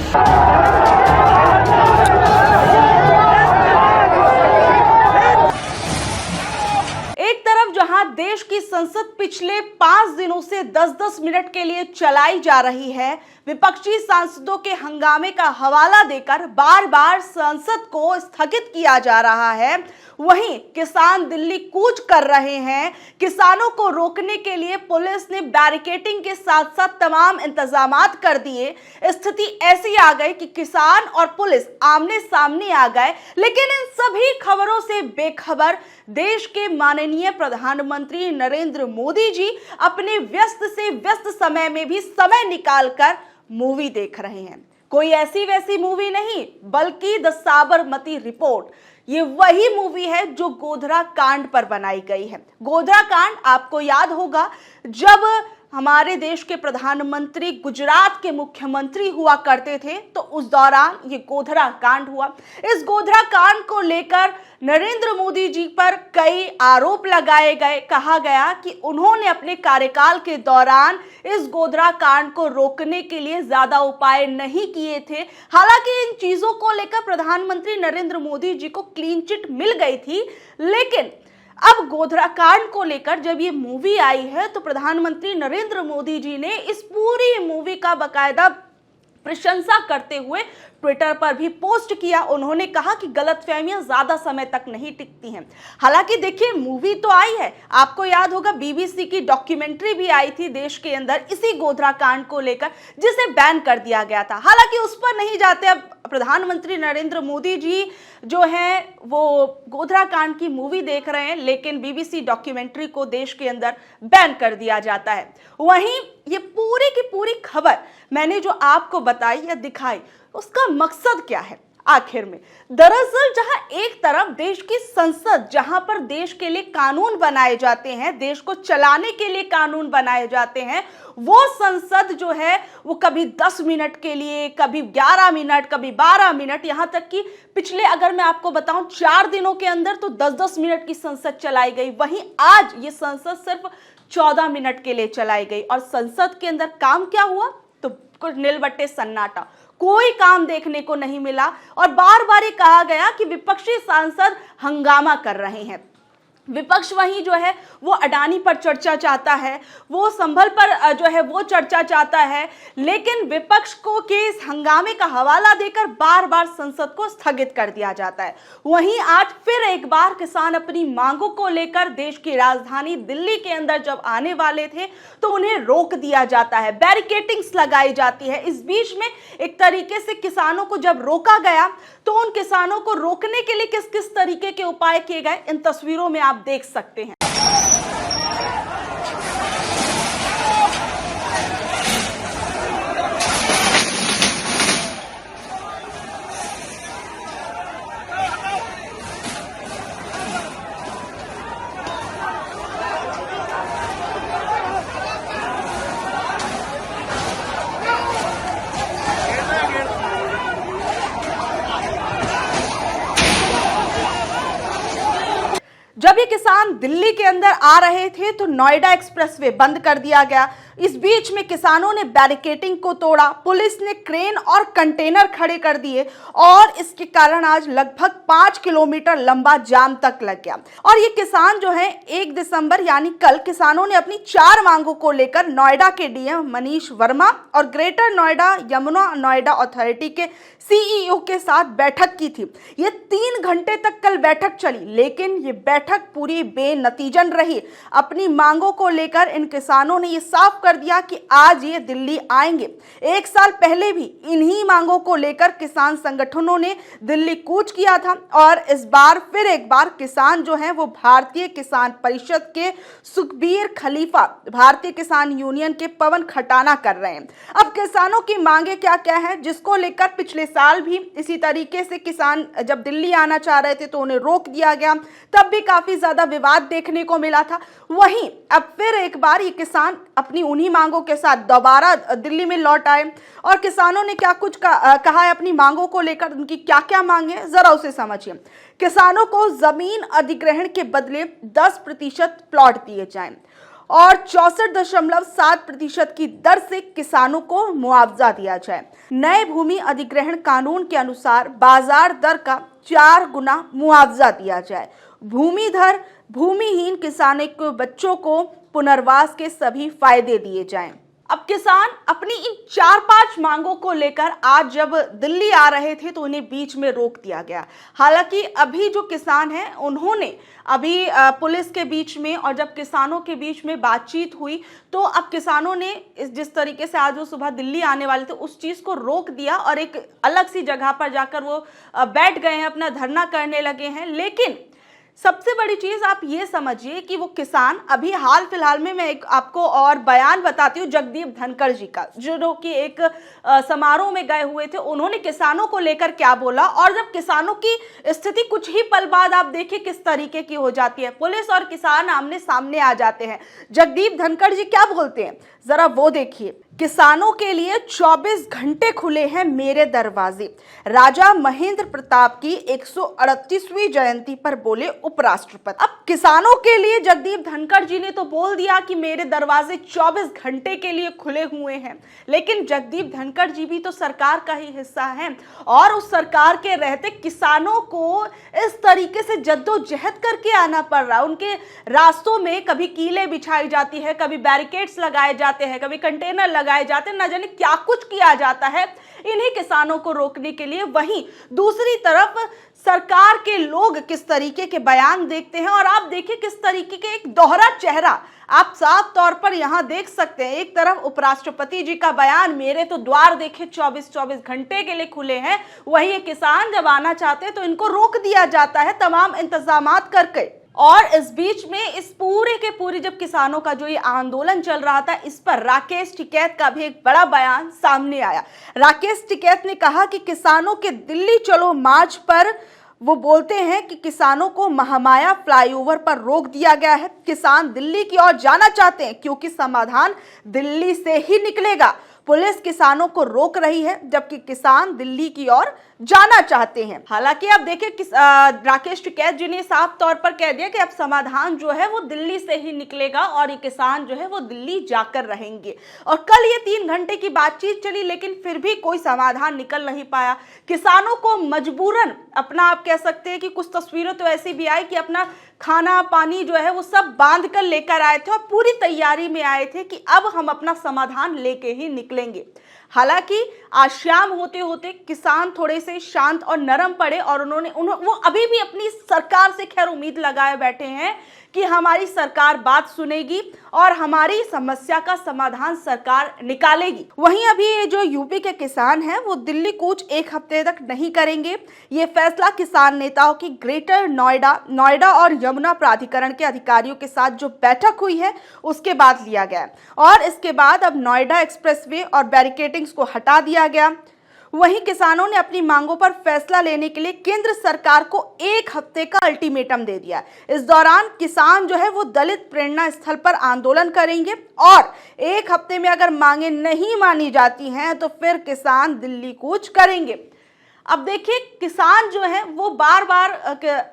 एक तरफ जहां देश की संसद पिछले 5 दिनों से 10-10 मिनट के लिए चलाई जा रही है, विपक्षी सांसदों के हंगामे का हवाला देकर बार बार संसद को स्थगित किया जा रहा है, वहीं किसान दिल्ली कूच कर रहे हैं। किसानों को रोकने के लिए पुलिस ने बैरिकेडिंग के साथ साथ तमाम इंतजामात कर दिए। स्थिति ऐसी आ गई कि किसान और पुलिस आमने सामने आ गए। लेकिन इन सभी खबरों से बेखबर देश के माननीय प्रधानमंत्री नरेंद्र मोदी जी अपने व्यस्त से व्यस्त समय में भी समय निकालकर मूवी देख रहे हैं। कोई ऐसी वैसी मूवी नहीं, बल्कि द साबरमती रिपोर्ट। ये वही मूवी है जो गोधरा कांड पर बनाई गई है। गोधरा कांड आपको याद होगा, जब हमारे देश के प्रधानमंत्री गुजरात के मुख्यमंत्री हुआ करते थे, तो उस दौरान ये गोधरा कांड हुआ। इस गोधरा कांड को लेकर नरेंद्र मोदी जी पर कई आरोप लगाए गए। कहा गया कि उन्होंने अपने कार्यकाल के दौरान इस गोधरा कांड को रोकने के लिए ज्यादा उपाय नहीं किए थे। हालांकि इन चीजों को लेकर प्रधानमंत्री नरेंद्र मोदी जी को क्लीन चिट मिल गई थी, लेकिन अब गोधरा कांड को लेकर जब ये मूवी आई है, तो प्रधानमंत्री नरेंद्र मोदी जी ने इस पूरी मूवी का बकायदा प्रशंसा करते हुए ट्विटर पर भी पोस्ट किया। उन्होंने कहा कि गलतफहमियां ज्यादा समय तक नहीं टिकती हैं। हालांकि देखिए, मूवी तो आई है, आपको याद होगा बीबीसी की डॉक्यूमेंट्री भी आई थी देश के अंदर इसी गोधरा कांड को लेकर, जिसे बैन कर दिया गया था। हालांकि उस पर नहीं जाते, अब प्रधानमंत्री नरेंद्र मोदी जी जो है वो गोधरा कांड की मूवी देख रहे हैं, लेकिन बीबीसी डॉक्यूमेंट्री को देश के अंदर बैन कर दिया जाता है। वहीं ये पूरी की पूरी खबर मैंने जो आपको बताई या दिखाई, उसका मकसद क्या है आखिर में? दरअसल जहां एक तरफ देश की संसद, जहां पर देश के लिए कानून बनाए जाते हैं, देश को चलाने के लिए कानून बनाए जाते हैं, वो संसद जो है वो कभी 10 मिनट के लिए, कभी 11 मिनट, कभी 12 मिनट, यहां तक कि पिछले अगर मैं आपको बताऊं 4 दिनों के अंदर तो 10-10 मिनट की संसद चलाई गई। वहीं आज ये संसद सिर्फ 14 मिनट के लिए चलाई गई। और संसद के अंदर काम क्या हुआ? तो कुछ नीलबट्टे सन्नाटा, कोई काम देखने को नहीं मिला। और बार बार ये कहा गया कि विपक्षी सांसद हंगामा कर रहे हैं। विपक्ष वही जो है वो अडानी पर चर्चा चाहता है, वो संभल पर जो है वो चर्चा चाहता है, लेकिन विपक्ष को के इस हंगामे का हवाला देकर बार बार संसद को स्थगित कर दिया जाता है। वहीं आज फिर एक बार किसान अपनी मांगों को लेकर देश की राजधानी दिल्ली के अंदर जब आने वाले थे, तो उन्हें रोक दिया जाता है, बैरिकेडिंग्स लगाई जाती है। इस बीच में एक तरीके से किसानों को जब रोका गया, तो उन किसानों को रोकने के लिए किस किस तरीके के उपाय किए गए, इन तस्वीरों में आप देख सकते हैं। जब ये किसान दिल्ली के अंदर आ रहे थे, तो नोएडा एक्सप्रेसवे बंद कर दिया गया। इस बीच में किसानों ने बैरिकेडिंग को तोड़ा, पुलिस ने क्रेन और कंटेनर खड़े कर दिए और इसके कारण आज लगभग 5 किलोमीटर लंबा जाम तक लग गया। और ये किसान जो है 1 दिसंबर यानी कल किसानों ने अपनी 4 मांगों को लेकर नोएडा के डीएम मनीष वर्मा और ग्रेटर नोएडा यमुना नोएडा अथॉरिटी के सीईओ के साथ बैठक की थी। ये 3 घंटे तक कल बैठक चली, लेकिन ये बैठक पूरी बेनतीजन रही। अपनी मांगों को लेकर इन किसानों ने ये साफ कर दिया कि आज ये दिल्ली आएंगे। 1 साल पहले भी इन्हीं मांगों को लेकर किसान संगठनों ने दिल्ली कूच किया था और इस बार फिर एक बार किसान जो हैं वो भारतीय किसान परिषद के सुखबीर खलीफा, भारतीय किसान यूनियन के पवन खटाना कर रहे हैं। अब किसानों की मांगे क्या क्या है, जिसको लेकर पिछले साल भी इसी तरीके से किसान जब दिल्ली आना चाह रहे थे तो उन्हें रोक दिया गया, तब भी काफी ज्यादा विवाद देखने को मिला था। वहीं अब फिर एक बार ये किसान अपनी उन्हीं मांगों के साथ दोबारा दिल्ली में लौट आए और किसानों ने क्या कुछ कहा है अपनी मांगों को लेकर, उनकी क्या क्या मांगे जरा उसे समझिए। किसानों को जमीन अधिग्रहण के बदले 10% प्लॉट दिए जाएं और 64.7% की दर से किसानों को मुआवजा दिया जाए। नए भूमि अधिग्रहण कानून के अनुसार बाजार दर का 4 गुना मुआवजा दिया जाए। भूमिधर भूमिहीन किसानों के बच्चों को पुनर्वास के सभी फायदे दिए जाएं। अब किसान अपनी इन 4-5 मांगों को लेकर आज जब दिल्ली आ रहे थे तो उन्हें बीच में रोक दिया गया। हालांकि अभी जो किसान हैं उन्होंने अभी पुलिस के बीच में और जब किसानों के बीच में बातचीत हुई तो अब किसानों ने जिस तरीके से आज वो सुबह दिल्ली आने वाले थे उस चीज़ को रोक दिया और एक अलग सी जगह पर जाकर वो बैठ गए हैं, अपना धरना करने लगे हैं। लेकिन सबसे बड़ी चीज आप ये समझिए कि वो किसान अभी हाल फिलहाल में मैं एक आपको और बयान बताती हूँ जगदीप धनखड़ जी का, जो कि एक समारोह में गए हुए थे। उन्होंने किसानों को लेकर क्या बोला और जब किसानों की स्थिति कुछ ही पल बाद आप देखिए किस तरीके की हो जाती है, पुलिस और किसान आमने सामने आ जाते हैं। जगदीप धनखड़ जी क्या बोलते हैं जरा वो देखिए। किसानों के लिए 24 घंटे खुले हैं मेरे दरवाजे, राजा महेंद्र प्रताप की 138वीं जयंती पर बोले उपराष्ट्रपति। अब किसानों के लिए जगदीप धनखड़ जी ने तो बोल दिया कि मेरे दरवाजे 24 घंटे के लिए खुले हुए हैं, लेकिन जगदीप धनखड़ जी भी तो सरकार का ही हिस्सा हैं और उस सरकार के रहते किसानों को इस तरीके से जद्दोजहद करके आना पड़ रहा है। उनके रास्तों में कभी कीलें बिछाई जाती है, कभी बैरिकेड्स लगाए जाते हैं, कभी कंटेनर लगाए जाते हैं, न जाने क्या कुछ किया जाता है इन्हीं किसानों को रोकने के लिए। वहीं दूसरी तरफ सरकार के लोग किस तरीके के बयान देखते हैं और आप देखिए किस तरीके के एक दोहरा चेहरा आप साफ तौर पर यहां देख सकते हैं। एक तरफ उपराष्ट्रपति जी का बयान, मेरे तो द्वार देखे 24 घंटे के लिए खुले हैं, वहीं ये किसान जब आना चाहते हैं तो इनको रोक दिया जाता है तमाम इंतजामात करके। और इस बीच में इस पूरे के पूरे जब किसानों का जो ये आंदोलन चल रहा था, इस पर राकेश टिकैत का भी एक बड़ा बयान सामने आया। राकेश टिकैत ने कहा कि किसानों के दिल्ली चलो मार्च पर वो बोलते हैं कि किसानों को महामाया फ्लाईओवर पर रोक दिया गया है। किसान दिल्ली की ओर जाना चाहते हैं क्योंकि समाधान दिल्ली से ही निकलेगा। पुलिस किसानों को रोक रही है जबकि किसान दिल्ली की ओर जाना चाहते हैं। हालांकि अब देखिए राकेश टिकैत जी ने साफ तौर पर कह दिया कि अब समाधान जो है वो दिल्ली से ही निकलेगा और ये किसान जो है वो दिल्ली जाकर रहेंगे। और कल ये 3 घंटे की बातचीत चली लेकिन फिर भी कोई समाधान निकल नहीं पाया। किसानों को मजबूरन अपना आप कह सकते हैं कि कुछ तस्वीरें तो ऐसी भी आई कि अपना खाना पानी जो है वो सब बांध कर लेकर आए थे और पूरी तैयारी में आए थे कि अब हम अपना समाधान लेके ही निकलेंगे। हालांकि आज शाम होते होते किसान थोड़े से शांत और नरम पड़े और वो अभी भी अपनी सरकार से खैर उम्मीद लगाए बैठे हैं कि हमारी सरकार बात सुनेगी और हमारी समस्या का समाधान सरकार निकालेगी। वहीं अभी ये जो यूपी के किसान हैं वो दिल्ली कूच 1 हफ्ते तक नहीं करेंगे। ये फैसला किसान नेताओं की ग्रेटर नोएडा और यमुना प्राधिकरण के अधिकारियों के साथ जो बैठक हुई है उसके बाद लिया गया और इसके बाद अब नोएडा एक्सप्रेसवे और बैरिकेडिंग्स को हटा दिया गया। वहीं किसानों ने अपनी मांगों पर फैसला लेने के लिए केंद्र सरकार को 1 हफ्ते का अल्टीमेटम दे दिया। इस दौरान किसान जो है वो दलित प्रेरणा स्थल पर आंदोलन करेंगे और 1 हफ्ते में अगर मांगे नहीं मानी जाती हैं तो फिर किसान दिल्ली कूच करेंगे। अब देखिए किसान जो है वो बार बार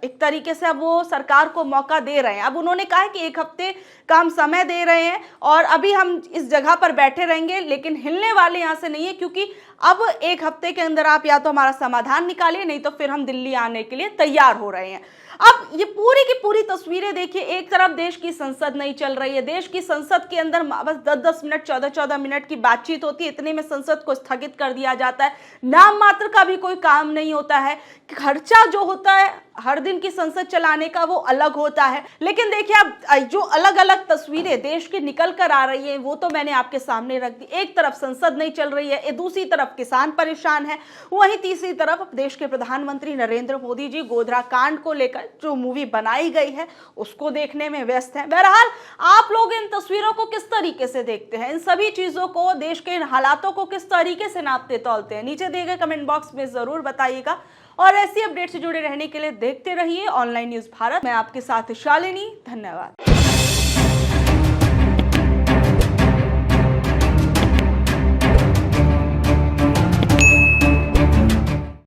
एक तरीके से अब वो सरकार को मौका दे रहे हैं। अब उन्होंने कहा है कि 1 हफ्ते का हम समय दे रहे हैं और अभी हम इस जगह पर बैठे रहेंगे लेकिन हिलने वाले यहाँ से नहीं है, क्योंकि अब 1 हफ्ते के अंदर आप या तो हमारा समाधान निकालिए नहीं तो फिर हम दिल्ली आने के लिए तैयार हो रहे हैं। अब ये पूरी की पूरी तस्वीरें देखिए, एक तरफ देश की संसद नहीं चल रही है, देश की संसद के अंदर बस 10-10 मिनट 14-14 मिनट की बातचीत होती है, इतने में संसद को स्थगित कर दिया जाता है। नाम मात्र का भी कोई काम नहीं होता है, खर्चा जो होता है हर दिन की संसद चलाने का वो अलग होता है। लेकिन देखिए अब जो अलग अलग तस्वीरें देश की निकल कर आ रही है वो तो मैंने आपके सामने रख दी। एक तरफ संसद नहीं चल रही है, दूसरी तरफ किसान परेशान है, वहीं तीसरी तरफ देश के प्रधानमंत्री नरेंद्र मोदी जी गोधरा कांड को लेकर जो मूवी बनाई गई है उसको देखने में व्यस्त हैं। बहरहाल आप लोग इन तस्वीरों को किस तरीके से देखते हैं, इन सभी चीजों को, देश के इन हालातों को किस तरीके से नापते तौलते हैं, नीचे दिए गए कमेंट बॉक्स में जरूर बताइएगा। और ऐसी अपडेट से जुड़े रहने के लिए देखते रहिए ऑनलाइन न्यूज भारत। मैं आपके साथ शालिनी, धन्यवाद।